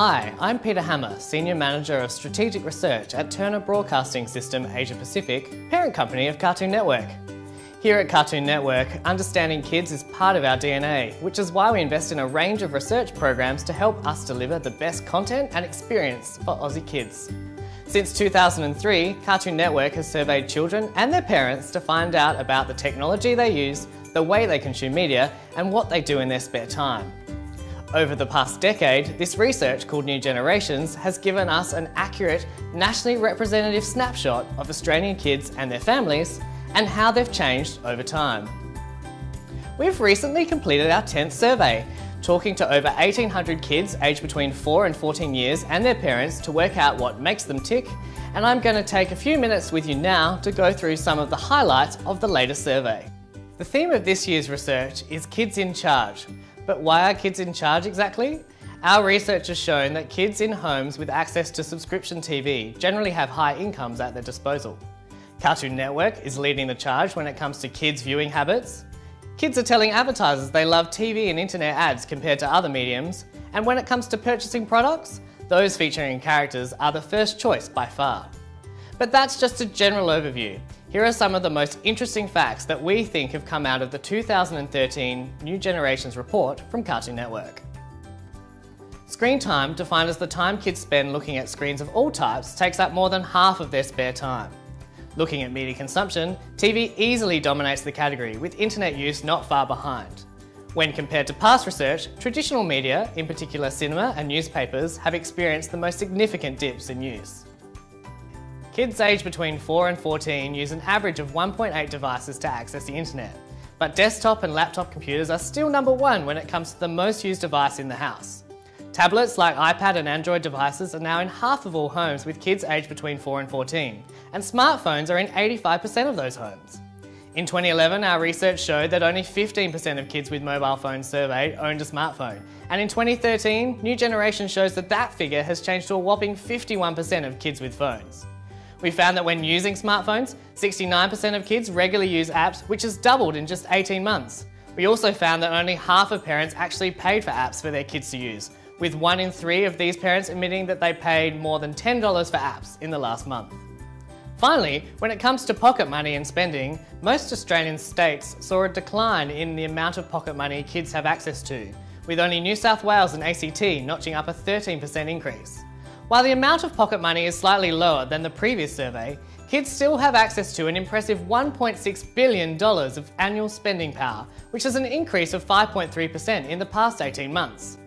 Hi, I'm Peter Hammer, Senior Manager of Strategic Research at Turner Broadcasting System Asia Pacific, parent company of Cartoon Network. Here at Cartoon Network, understanding kids is part of our DNA, which is why we invest in a range of research programs to help us deliver the best content and experience for Aussie kids. Since 2003, Cartoon Network has surveyed children and their parents to find out about the technology they use, the way they consume media, and what they do in their spare time. Over the past decade, this research, called New Generations, has given us an accurate, nationally representative snapshot of Australian kids and their families and how they've changed over time. We've recently completed our 10th survey, talking to over 1,800 kids aged between 4 and 14 years and their parents to work out what makes them tick, and I'm going to take a few minutes with you now to go through some of the highlights of the latest survey. The theme of this year's research is Kids in Charge. But why are kids in charge exactly? Our research has shown that kids in homes with access to subscription TV generally have high incomes at their disposal. Cartoon Network is leading the charge when it comes to kids' viewing habits. Kids are telling advertisers they love TV and internet ads compared to other mediums. And when it comes to purchasing products, those featuring characters are the first choice by far. But that's just a general overview. Here are some of the most interesting facts that we think have come out of the 2013 New Generations report from Cartoon Network. Screen time, defined as the time kids spend looking at screens of all types, takes up more than half of their spare time. Looking at media consumption, TV easily dominates the category, with internet use not far behind. When compared to past research, traditional media, in particular cinema and newspapers, have experienced the most significant dips in use. Kids aged between 4 and 14 use an average of 1.8 devices to access the internet, but desktop and laptop computers are still number one when it comes to the most used device in the house. Tablets like iPad and Android devices are now in half of all homes with kids aged between 4 and 14, and smartphones are in 85% of those homes. In 2011, our research showed that only 15% of kids with mobile phones surveyed owned a smartphone, and in 2013, New Generation shows that that figure has changed to a whopping 51% of kids with phones. We found that when using smartphones, 69% of kids regularly use apps, which has doubled in just 18 months. We also found that only half of parents actually paid for apps for their kids to use, with 1 in 3 of these parents admitting that they paid more than $10 for apps in the last month. Finally, when it comes to pocket money and spending, most Australian states saw a decline in the amount of pocket money kids have access to, with only New South Wales and ACT notching up a 13% increase. While the amount of pocket money is slightly lower than the previous survey, kids still have access to an impressive $1.6 billion of annual spending power, which is an increase of 5.3% in the past 18 months.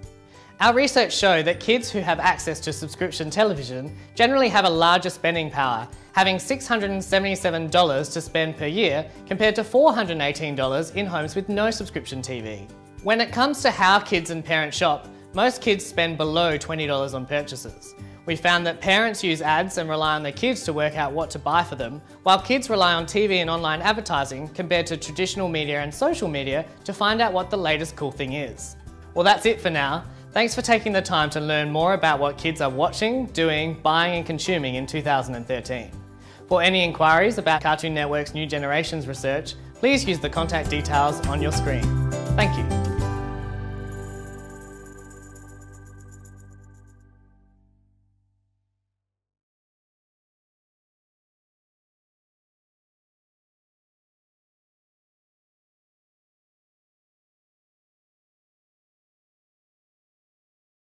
Our research showed that kids who have access to subscription television generally have a larger spending power, having $677 to spend per year compared to $418 in homes with no subscription TV. When it comes to how kids and parents shop, most kids spend below $20 on purchases. We found that parents use ads and rely on their kids to work out what to buy for them, while kids rely on TV and online advertising compared to traditional media and social media to find out what the latest cool thing is. Well, that's it for now. Thanks for taking the time to learn more about what kids are watching, doing, buying and consuming in 2013. For any inquiries about Cartoon Network's New Generations research, please use the contact details on your screen. Thank you.